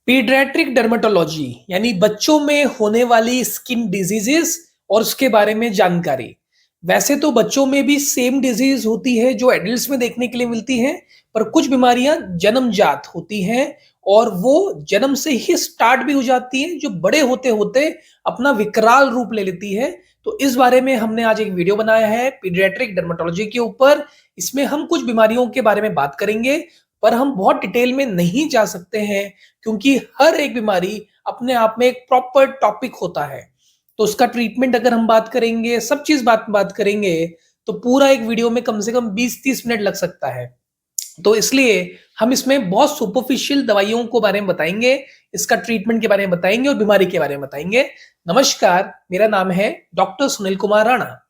Paediatric dermatology यानी बच्चों में होने वाली स्किन डिजीजेस और उसके बारे में जानकारी। वैसे तो बच्चों में भी सेम डिजीज होती है जो एडल्ट्स में देखने के लिए मिलती है, पर कुछ बीमारियां जन्मजात होती हैं और वो जन्म से ही स्टार्ट भी हो जाती हैं, जो बड़े होते होते अपना विकराल रूप ले लेती है। तो इस बारे में हमने आज एक वीडियो बनाया है पीडियाट्रिक डर्मेटोलॉजी के ऊपर। इसमें हम कुछ बीमारियों के बारे में बात करेंगे, पर हम बहुत डिटेल में नहीं जा सकते हैं क्योंकि हर एक बीमारी अपने आप में एक प्रॉपर टॉपिक होता है। तो उसका ट्रीटमेंट अगर हम बात करेंगे, सब चीज बात करेंगे, तो पूरा एक वीडियो में कम से कम 20-30 मिनट लग सकता है। तो इसलिए हम इसमें बहुत सुपरफिशियल दवाइयों को बारे में बताएंगे, इसका ट्रीटमेंट के बारे में बताएंगे और बीमारी के बारे में बताएंगे। नमस्कार, मेरा नाम है डॉक्टर सुनील कुमार राणा।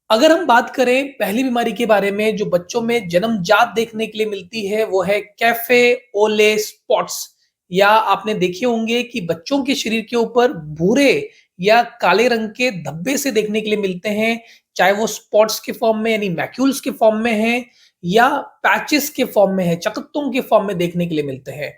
अगर हम बात करें पहली बीमारी के बारे में जो बच्चों में जन्मजात देखने के लिए मिलती है, वो है कैफे ओले स्पॉट्स। या आपने देखे होंगे कि बच्चों के शरीर के ऊपर भूरे या काले रंग के धब्बे से देखने के लिए मिलते हैं, चाहे वो स्पॉट्स के फॉर्म में यानी मैक्यूल्स के फॉर्म में है या पैचेस के फॉर्म में है, चकत्तों के फॉर्म में देखने के लिए मिलते हैं।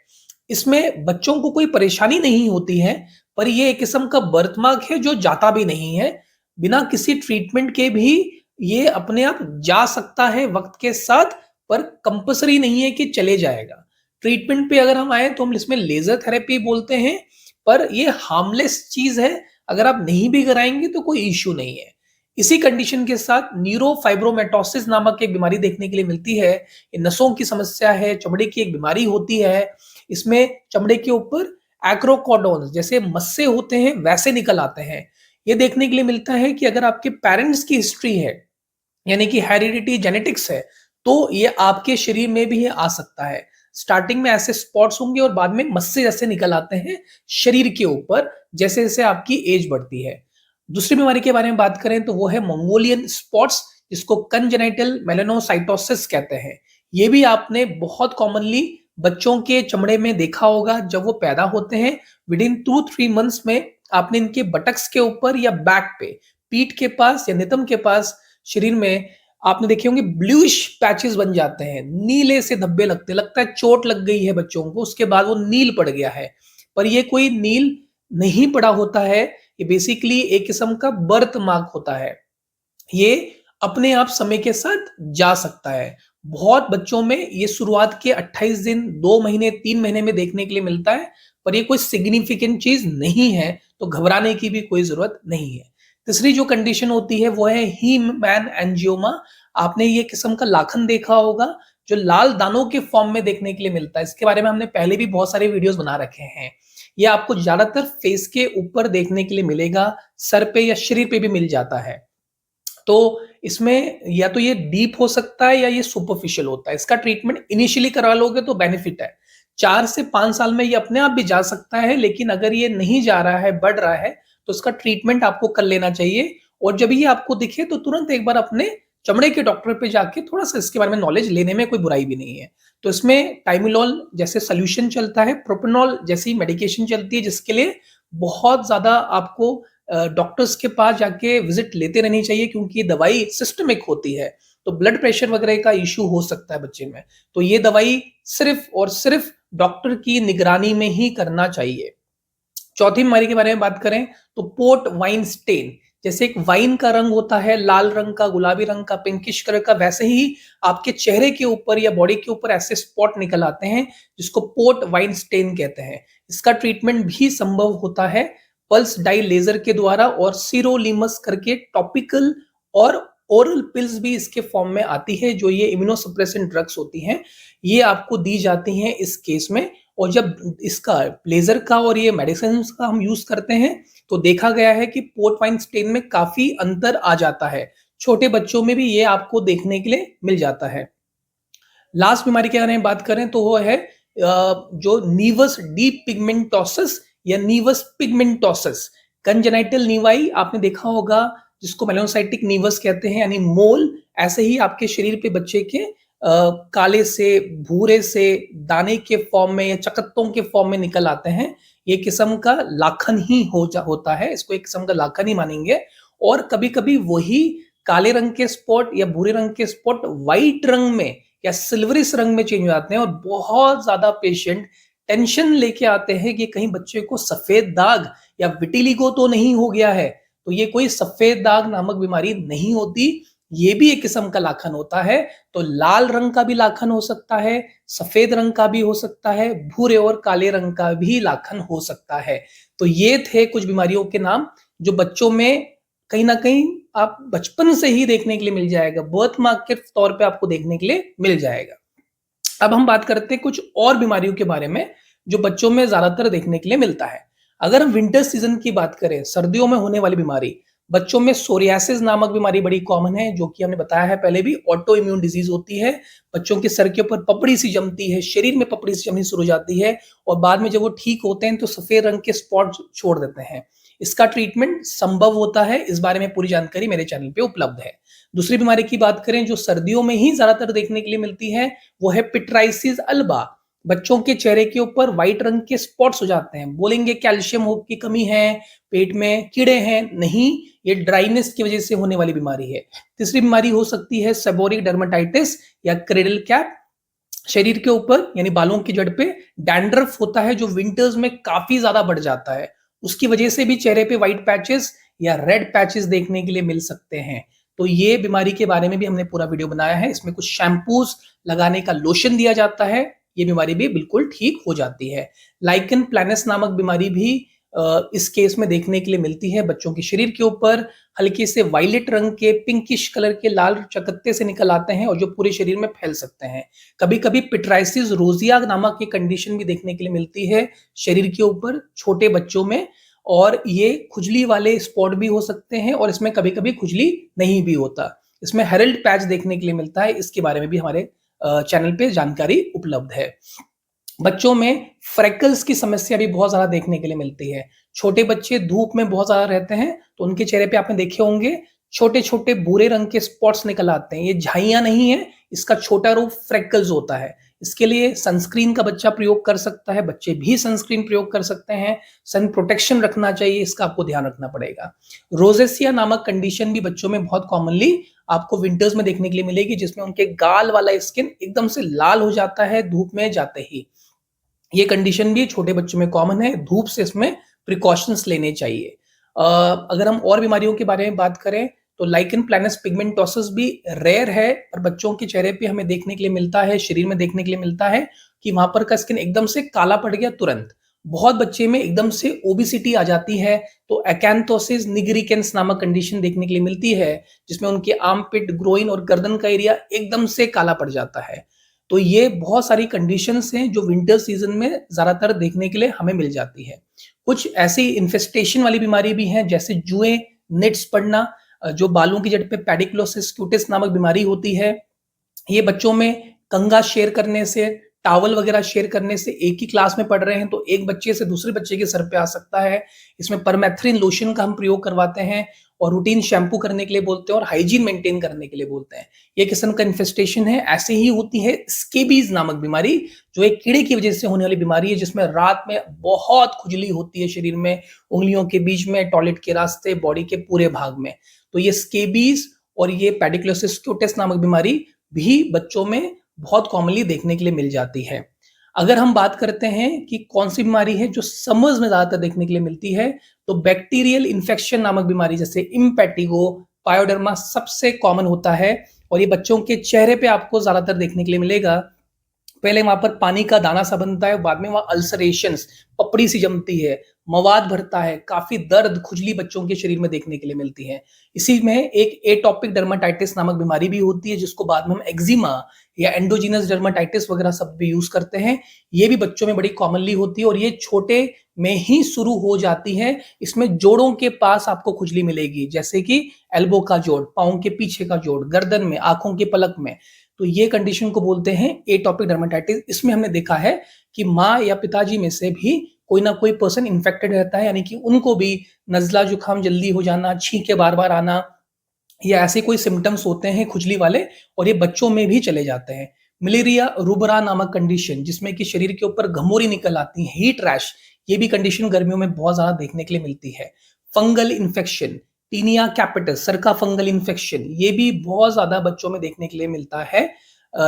इसमें बच्चों को कोई परेशानी नहीं होती है, पर यह एक किस्म का बर्थमार्क है जो जाता भी नहीं है। बिना किसी ट्रीटमेंट के भी ये अपने आप जा सकता है वक्त के साथ, पर कंपल्सरी नहीं है कि चले जाएगा। ट्रीटमेंट पे अगर हम आए तो हम इसमें लेजर थेरेपी बोलते हैं, पर ये हार्मलेस चीज है। अगर आप नहीं भी कराएंगे तो कोई इश्यू नहीं है। इसी कंडीशन के साथ न्यूरोफाइब्रोमेटोसिस नामक एक बीमारी देखने के लिए मिलती है। ये नसों की समस्या है, चमड़े की एक बीमारी होती है। इसमें चमड़े के ऊपर एक्रोकोडोन्स जैसे मस्से होते हैं, वैसे निकल आते हैं। ये देखने के लिए मिलता है कि अगर आपके पेरेंट्स की हिस्ट्री है, यानी कि हेरिडिटी जेनेटिक्स है, तो ये आपके शरीर में भी ये आ सकता है। स्टार्टिंग में ऐसे स्पॉट्स होंगे और बाद में मस्से जैसे निकल आते हैं शरीर के ऊपर, जैसे जैसे आपकी एज बढ़ती है। दूसरी बीमारी के बारे में बात करें तो वो है मंगोलियन स्पॉट्स, जिसको कंजेनाइटल मेलानोसाइटोसिस कहते हैं। ये भी आपने बहुत कॉमनली बच्चों के चमड़े में देखा होगा। जब वो पैदा होते हैं, विद इन 2-3 मंथ्स में आपने इनके बटक्स के ऊपर या बैक पे, पीठ के पास या नितंब के पास शरीर में आपने देखे होंगे ब्लूइश पैचेस बन जाते हैं, नीले से धब्बे लगते, लगता है चोट लग गई है बच्चों को, उसके बाद वो नील पड़ गया है। पर ये कोई नील नहीं पड़ा होता है, ये बेसिकली एक किस्म का बर्थ मार्क होता है। ये अपने आप समय के साथ जा सकता है। बहुत बच्चों में ये शुरुआत के 28 दिन, 2 महीने, 3 महीने में देखने के लिए मिलता है, पर ये कोई सिग्निफिकेंट चीज नहीं है, तो घबराने की भी कोई जरूरत नहीं है। तीसरी जो कंडीशन होती है वो है हीम मैन एंजियोमा। आपने ये किस्म का लाखन देखा होगा जो लाल दानों के फॉर्म में देखने के लिए मिलता है। इसके बारे में हमने पहले भी बहुत सारे वीडियोस बना रखे हैं। ये आपको ज्यादातर फेस के ऊपर देखने के लिए मिलेगा, सर पे या शरीर पे भी मिल जाता है। तो इसमें या तो ये डीप हो सकता है या ये सुपरफिशियल होता है। इसका ट्रीटमेंट इनिशियली करा लोगे तो बेनिफिट है। 4 से 5 साल में ये अपने आप भी जा सकता है, लेकिन अगर ये नहीं जा रहा है, बढ़ रहा है, तो इसका ट्रीटमेंट आपको कर लेना चाहिए। और जब ये आपको दिखे तो तुरंत एक बार अपने चमड़े के डॉक्टर पे जाके थोड़ा सा इसके बारे में नॉलेज लेने में कोई बुराई भी नहीं है। तो इसमें टाइमिलॉल जैसे सोल्यूशन चलता है, प्रोपेनॉल जैसी मेडिकेशन चलती है, जिसके लिए बहुत ज्यादा आपको डॉक्टर्स के पास जाके विजिट लेते रहनी चाहिए, क्योंकि ये दवाई सिस्टमिक होती है। तो ब्लड प्रेशर वगैरह का इश्यू हो सकता है बच्चे में, तो ये दवाई सिर्फ और सिर्फ डॉक्टर की निगरानी में ही करना चाहिए। चौथी बीमारी के बारे में बात करें तो पोर्ट वाइन स्टेन, जैसे एक वाइन का रंग होता है, लाल रंग का, गुलाबी रंग का, पिंकिश कलर का, वैसे ही आपके चेहरे के ऊपर या बॉडी के ऊपर ऐसे स्पॉट निकल आते हैं, जिसको पोर्ट वाइन स्टेन कहते हैं। इसका ट्रीटमेंट भी संभव होता है पल्स डाई लेजर के द्वारा, और सिरोलिमस करके टॉपिकल और ओरल पिल्स भी इसके फॉर्म में आती है, जो ये इम्यूनोसप्रेसेंट ड्रग्स होती हैं, ये आपको दी जाती हैं इस केस में। और जब इसका लेजर का और ये मेडिसिन का हम यूज करते हैं, तो देखा गया है कि पोर्ट वाइन स्टेन में काफी अंतर आ जाता है। छोटे बच्चों में भी ये आपको देखने के लिए मिल जाता है। लास्ट बीमारी के बारे में बात करें तो वो है जो नीवस डीप पिगमेंटोसिस या नीवस पिगमेंटोसिस। कंजेनाइटल नीवाई आपने देखा होगा, जिसको मेलानोसाइटिक नीवस कहते हैं, यानी मोल। ऐसे ही आपके शरीर पे बच्चे के काले से, भूरे से, दाने के फॉर्म में या चकत्तों के फॉर्म में निकल आते हैं। ये किस्म का लाखन ही होता है, इसको एक किस्म का लाखन ही मानेंगे। और कभी कभी वही काले रंग के स्पॉट या भूरे रंग के स्पॉट व्हाइट रंग में या सिल्वरिश रंग में चेंज हो जाते हैं, और बहुत ज्यादा पेशेंट टेंशन लेके आते हैं कि कहीं बच्चे को सफेद दाग या विटिलिगो तो नहीं हो गया है। तो ये कोई सफेद दाग नामक बीमारी नहीं होती, ये भी एक किस्म का लाखन होता है। तो लाल रंग का भी लाखन हो सकता है, सफेद रंग का भी हो सकता है, भूरे और काले रंग का भी लाखन हो सकता है। तो ये थे कुछ बीमारियों के नाम जो बच्चों में कहीं ना कहीं आप बचपन से ही देखने के लिए मिल जाएगा, बर्थ मार्क के तौर पे आपको देखने के लिए मिल जाएगा। अब हम बात करते हैं कुछ और बीमारियों के बारे में जो बच्चों में ज्यादातर देखने के लिए मिलता है। अगर हम विंटर सीजन की बात करें, सर्दियों में होने वाली बीमारी, बच्चों में सोरियासिस नामक बीमारी बड़ी कॉमन है, जो कि हमने बताया है पहले भी, ऑटो इम्यून डिजीज होती है। बच्चों के सर के ऊपर पपड़ी सी जमती है, शरीर में पपड़ी सी जमनी शुरू हो जाती है और बाद में जब वो ठीक होते हैं तो सफेद रंग के स्पॉट छोड़ देते हैं। इसका ट्रीटमेंट संभव होता है, इस बारे में पूरी जानकारी मेरे चैनल पे उपलब्ध है। दूसरी बीमारी की बात करें जो सर्दियों में ही ज्यादातर देखने के लिए मिलती है, वो है पिट्राइसिस अल्बा। बच्चों के चेहरे के ऊपर व्हाइट रंग के स्पॉट्स हो जाते हैं। बोलेंगे कैल्शियम की कमी है, पेट में कीड़े हैं, नहीं, ये ड्राइनेस की वजह से होने वाली बीमारी है। तीसरी बीमारी हो सकती है सेबोरिक डर्मेटाइटिस या क्रेडल कैप। शरीर के ऊपर यानी बालों की जड़ पे डैंड्रफ होता है जो विंटर्स में काफी ज्यादा बढ़ जाता है, उसकी वजह से भी चेहरे पे व्हाइट पैचेस या रेड पैचेस देखने के लिए मिल सकते हैं। तो ये बीमारी के बारे में भी हमने पूरा वीडियो बनाया है, इसमें कुछ शैम्पूज लगाने का लोशन दिया जाता है, ये बीमारी भी बिल्कुल ठीक हो जाती है। लाइकन प्लैनस नामक बीमारी भी इस केस में देखने के लिए मिलती है। बच्चों के शरीर के ऊपर हल्के से वायलेट रंग के पिंकिश कलर के लाल चकत्ते से निकल आते हैं और जो पूरे शरीर में फैल सकते हैं। कभी कभी पिट्राइसिस रोजिया नामक एक कंडीशन भी देखने के लिए मिलती है शरीर के ऊपर छोटे बच्चों में, और ये खुजली वाले स्पॉट भी हो सकते हैं और इसमें कभी कभी खुजली नहीं भी होता। इसमें हेरल्ड पैच देखने के लिए मिलता है, इसके बारे में भी हमारे चैनल पे जानकारी उपलब्ध है। बच्चों में फ्रेकल्स की समस्या भी बहुत ज्यादा देखने के लिए मिलती है। छोटे बच्चे धूप में बहुत ज्यादा रहते हैं तो उनके चेहरे पे आपने देखे होंगे छोटे छोटे भूरे रंग के स्पॉट्स निकल आते हैं। ये झाइयां नहीं है, इसका छोटा रूप फ्रेकल्स होता है। इसके लिए सनस्क्रीन का बच्चा प्रयोग कर सकता है, बच्चे भी सनस्क्रीन प्रयोग कर सकते हैं। सन प्रोटेक्शन रखना चाहिए, इसका आपको ध्यान रखना पड़ेगा। रोजेसिया नामक कंडीशन भी बच्चों में बहुत कॉमनली आपको विंटर्स में देखने के लिए मिलेगी, जिसमें उनके गाल वाला स्किन एकदम से लाल हो जाता है धूप में जाते ही। ये कंडीशन भी छोटे बच्चों में कॉमन है, धूप से इसमें प्रिकॉशंस लेने चाहिए। अगर हम और बीमारियों के बारे में बात करें तो लाइकन प्लैनस पिगमेंटोसिस भी रेयर है, पर बच्चों के चेहरे पे हमें देखने के लिए मिलता है, शरीर में देखने के लिए मिलता है कि वहां पर का स्किन एकदम से काला पड़ गया तुरंत। बहुत बच्चे में एकदम से ओबिसिटी आ जाती है तो एकैंथोसिस निग्रिकेंस नामक कंडीशन देखने के लिए मिलती है, जिसमें उनके आर्मपिट, ग्रोइन और गर्दन का एरिया एकदम से काला पड़ जाता है। तो ये बहुत सारी कंडीशंस हैं जो विंटर सीजन में ज्यादातर देखने के लिए हमें मिल जाती है। कुछ ऐसी इन्फेस्टेशन वाली बीमारी भी हैं जैसे जुएं, निट्स पड़ना, जो बालों की जड़ पे पेडिकुलोसिस क्यूटिस नामक बीमारी होती है। ये बच्चों में कंघा शेयर करने से, टावल वगैरह शेयर करने से, एक ही क्लास में पढ़ रहे हैं तो एक बच्चे से दूसरे बच्चे के सर पे आ सकता है। इसमें परमेथ्रिन लोशन का हम प्रयोग करवाते हैं और रूटीन शैम्पू करने के लिए बोलते हैं और हाइजीन मेंटेन करने के लिए बोलते हैं। ये किस्म का इन्फेस्टेशन है। ऐसे ही होती है स्केबीज नामक बीमारी, जो एक कीड़े की वजह से होने वाली बीमारी है, जिसमें रात में बहुत खुजली होती है शरीर में, उंगलियों के बीच में, टॉयलेट के रास्ते, बॉडी के पूरे भाग में। तो ये स्केबीज और ये पेडिकुलोसिस क्यूटिस नामक बीमारी भी बच्चों में बहुत कॉमनली देखने के लिए मिल जाती है। अगर हम बात करते हैं कि कौन सी बीमारी है जो समर्स में ज्यादातर देखने के लिए मिलती है, तो बैक्टीरियल इन्फेक्शन नामक बीमारी जैसे इम्पेटिगो, पायोडर्मा सबसे कॉमन होता है और ये बच्चों के चेहरे पे आपको ज्यादातर देखने के लिए मिलेगा। पहले वहां पर पानी का दाना सा बनता है, बाद में वहां अल्सरेशंस, पपड़ी सी जमती है, मवाद भरता है, काफी दर्द, खुजली बच्चों के शरीर में देखने के लिए मिलती है। इसी में एक एटॉपिक डर्माटाइटिस नामक बीमारी भी होती है, जिसको बाद में हम एक्जिमा या एंडोजीनस डर्माटाइटिस वगैरह सब भी यूज करते हैं। ये भी बच्चों में बड़ी कॉमनली होती है और ये छोटे में ही शुरू हो जाती है। इसमें जोड़ों के पास आपको खुजली मिलेगी, जैसे कि एल्बो का जोड़, पाँव के पीछे का जोड़, गर्दन में, आंखों के पलक में। तो ये कंडीशन को बोलते हैं एटॉपिक डर्माटाइटिस। इसमें हमने देखा है कि माँ या पिताजी में से भी कोई ना कोई पर्सन इन्फेक्टेड रहता है, यानी कि उनको भी नजला जुकाम जल्दी हो जाना, छींके बार बार आना, या ऐसे कोई सिम्टम्स होते हैं खुजली वाले, और ये बच्चों में भी चले जाते हैं। मलेरिया रूबरा नामक कंडीशन, जिसमें कि शरीर के ऊपर घमोरी निकल आती है, हीट रैश, ये भी कंडीशन गर्मियों में बहुत ज्यादा देखने के लिए मिलती है। फंगल इन्फेक्शन, टीनिया कैपिटस, सरका फंगल इन्फेक्शन, ये भी बहुत ज्यादा बच्चों में देखने के लिए मिलता है,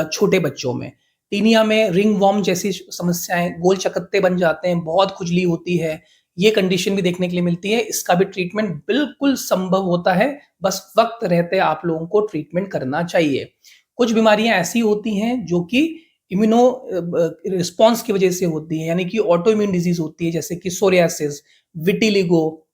छोटे बच्चों में। टीनिया में रिंग वॉर्म जैसी समस्याएं, गोल चकत्ते बन जाते हैं, बहुत खुजली होती है, ये कंडीशन भी देखने के लिए मिलती है। इसका भी ट्रीटमेंट बिल्कुल संभव होता है, बस वक्त रहते आप लोगों को ट्रीटमेंट करना चाहिए। कुछ बीमारियां ऐसी होती हैं जो कि इम्यूनो रिस्पॉन्स की वजह से होती है, यानी कि ऑटो इम्यून डिजीज होती है, जैसे कि सोरियासिस, विटिलिगो,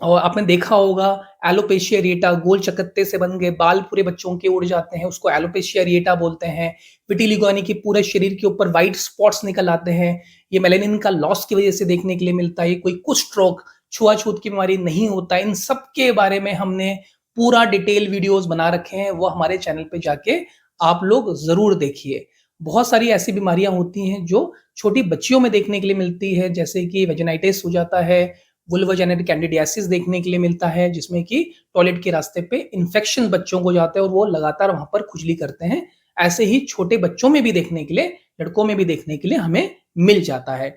और आपने देखा होगा एलोपेशिया एरिएटा, गोल चकत्ते से बन गए बाल पूरे बच्चों के उड़ जाते हैं, उसको एलोपेशिया एरिएटा बोलते हैं। विटिलिगो यानी कि पूरे शरीर के ऊपर व्हाइट स्पॉट्स निकल आते हैं, ये मेलानिन का लॉस की वजह से देखने के लिए मिलता है। कोई कुछ स्ट्रोक, छुआछूत की बीमारी नहीं होता है। इन सब के बारे में हमने पूरा डिटेल वीडियोस बना रखे हैं, वो हमारे चैनल पे जाके आप लोग जरूर देखिए। बहुत सारी ऐसी बीमारियां होती हैं जो छोटी बच्चियों में देखने के लिए मिलती है, जैसे कि वेजिनाइटिस हो जाता है, वुल्वाजेनिक कैंडिडियासिस देखने के लिए मिलता है, जिसमें कि टॉयलेट के रास्ते पे इन्फेक्शन बच्चों को जाते हैं और वो लगातार वहां पर खुजली करते हैं। ऐसे ही छोटे बच्चों में भी देखने के लिए, लड़कों में भी देखने के लिए हमें मिल जाता है।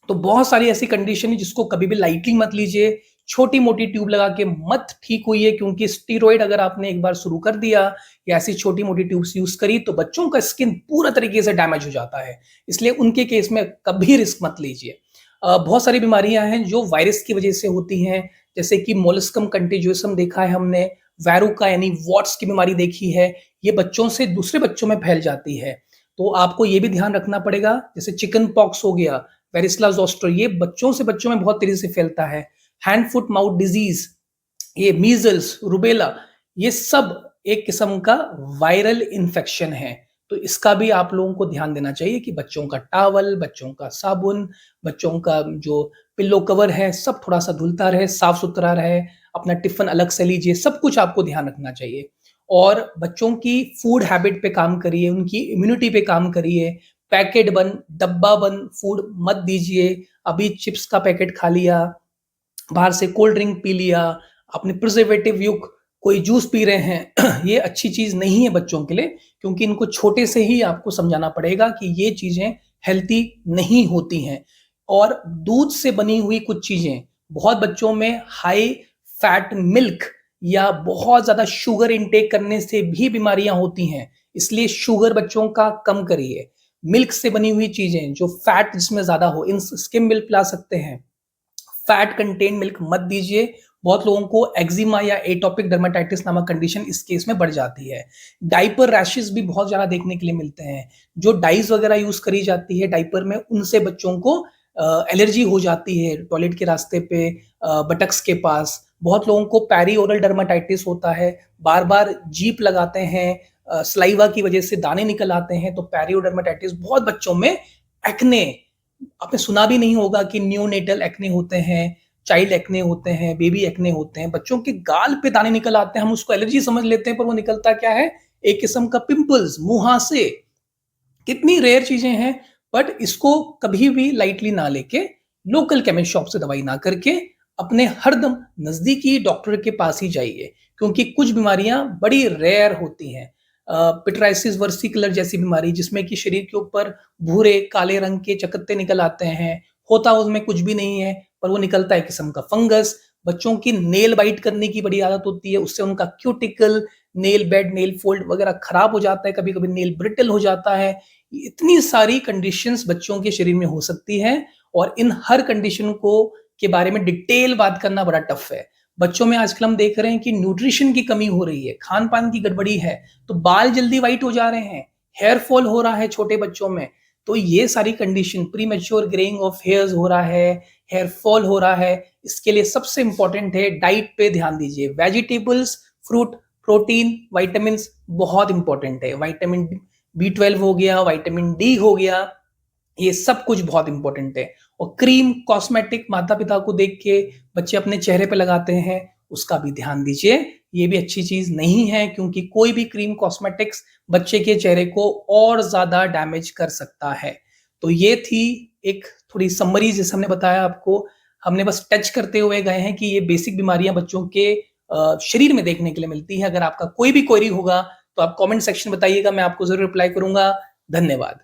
तो बहुत सारी ऐसी कंडीशन है जिसको कभी भी लाइटली मत लीजिए, छोटी मोटी ट्यूब लगा के मत ठीक होइए, क्योंकि स्टीरॉइड अगर आपने एक बार शुरू कर दिया या ऐसी छोटी मोटी ट्यूब्स यूज करी तो बच्चों का स्किन पूरा तरीके से डैमेज हो जाता है, इसलिए उनके केस में कभी रिस्क मत लीजिए। बहुत सारी बीमारियां हैं जो वायरस की वजह से होती हैं, जैसे कि मोलस्कम कंटेजियसम देखा है हमने, वैरुका यानी वॉट्स की बीमारी देखी है, ये बच्चों से दूसरे बच्चों में फैल जाती है। तो आपको ये भी ध्यान रखना पड़ेगा, जैसे चिकन पॉक्स हो गया, वेरिस्ला जोस्टर, ये बच्चों से बच्चों में बहुत तेजी से फैलता है। हैंड फुट माउथ डिजीज, ये मीजल्स, रुबेला, ये सब एक किस्म का वायरल इन्फेक्शन है। तो इसका भी आप लोगों को ध्यान देना चाहिए कि बच्चों का टॉवल, बच्चों का साबुन, बच्चों का जो पिल्लो कवर है, सब थोड़ा सा धुलता रहे, साफ सुथरा रहे, अपना टिफिन अलग से लीजिए, सब कुछ आपको ध्यान रखना चाहिए। और बच्चों की फूड हैबिट पे काम करिए, उनकी इम्यूनिटी पे काम करिए। पैकेट बंद, डब्बा बंद फूड मत दीजिए। अभी चिप्स का पैकेट खा लिया, बाहर से कोल्ड ड्रिंक पी लिया, अपने प्रिजर्वेटिव युक्त कोई जूस पी रहे हैं, ये अच्छी चीज नहीं है बच्चों के लिए, क्योंकि इनको छोटे से ही आपको समझाना पड़ेगा कि ये चीजें हेल्थी नहीं होती हैं। और दूध से बनी हुई कुछ चीजें, बहुत बच्चों में हाई फैट मिल्क या बहुत ज्यादा शुगर इनटेक करने से भी बीमारियां होती हैं, इसलिए शुगर बच्चों का कम करिए। मिल्क से बनी हुई चीजें जो फैट जिसमें ज्यादा हो, इन स्किम मिल्क पिला सकते हैं, फैट कंटेन मिल्क मत दीजिए। बहुत लोगों को एक्जिमा या एटोपिक डर्मेटाइटिस नामक कंडीशन इस केस में बढ़ जाती है। डाइपर रैशेस भी बहुत ज्यादा देखने के लिए मिलते हैं, जो डाइज वगैरह यूज करी जाती है डाइपर में, उनसे बच्चों को एलर्जी हो जाती है टॉयलेट के रास्ते पे, बटक्स के पास। बहुत लोगों को पेरी ओरल डर्मेटाइटिस होता है, बार बार जीप लगाते हैं, सलाइवा की वजह से दाने निकल आते हैं, तो पेरी ओरल डर्मेटाइटिस। बहुत बच्चों में एक्ने, आपने सुना भी नहीं होगा कि न्यूनेटल एक्ने होते हैं, चाइल्ड एक्ने होते हैं, बेबी एक्ने होते हैं, बच्चों के गाल पे दाने निकल आते हैं, हम उसको एलर्जी समझ लेते हैं, पर वो निकलता क्या है, एक किस्म का पिंपल्स, मुहासे। कितनी रेयर चीजें हैं, बट इसको कभी भी लाइटली ना लेके, लोकल केमिस्ट शॉप से दवाई ना करके अपने हरदम नजदीकी डॉक्टर के पास ही जाइए, क्योंकि कुछ बीमारियां बड़ी रेयर होती हैं। पिट्राइसिस वर्सिकुलर जैसी बीमारी, जिसमें कि शरीर के ऊपर भूरे काले रंग के चकत्ते निकल आते हैं, होता उसमें कुछ भी नहीं है, पर वो निकलता है किस्म का फंगस। बच्चों की नेल बाइट करने की बड़ी आदत होती है, उससे उनका cuticle, nail bed, nail fold वगैरह खराब हो जाता है, कभी कभी नेल ब्रिटल हो जाता है। इतनी सारी कंडीशंस बच्चों के शरीर में हो सकती है, और इन हर कंडीशन को के बारे में डिटेल बात करना बड़ा टफ है। बच्चों में आजकल हम देख रहे हैं कि न्यूट्रिशन की कमी हो रही है, खान पान की गड़बड़ी है, तो बाल जल्दी वाइट हो जा रहे हैं, हेयर फॉल हो रहा है छोटे बच्चों में। तो ये सारी condition, pre mature greying of hairs हो रहा है, हेयर फॉल हो रहा है, इसके लिए सबसे इंपॉर्टेंट है डाइट पे ध्यान दीजिए। वेजिटेबल्स, फ्रूट, प्रोटीन, विटामिन बहुत इंपॉर्टेंट है। विटामिन B12 हो गया, विटामिन डी हो गया, ये सब कुछ बहुत इंपॉर्टेंट है। और क्रीम कॉस्मेटिक माता पिता को देख के बच्चे अपने चेहरे पे लगाते हैं, उसका भी ध्यान दीजिए, ये भी अच्छी चीज नहीं है, क्योंकि कोई भी क्रीम कॉस्मेटिक्स बच्चे के चेहरे को और ज्यादा डैमेज कर सकता है। तो ये थी एक थोड़ी समरी, जैसे हमने बताया आपको, हमने बस टच करते हुए गए हैं कि ये बेसिक बीमारियां बच्चों के शरीर में देखने के लिए मिलती है। अगर आपका कोई भी क्वेरी होगा तो आप कमेंट सेक्शन बताइएगा, मैं आपको जरूर रिप्लाई करूंगा। धन्यवाद।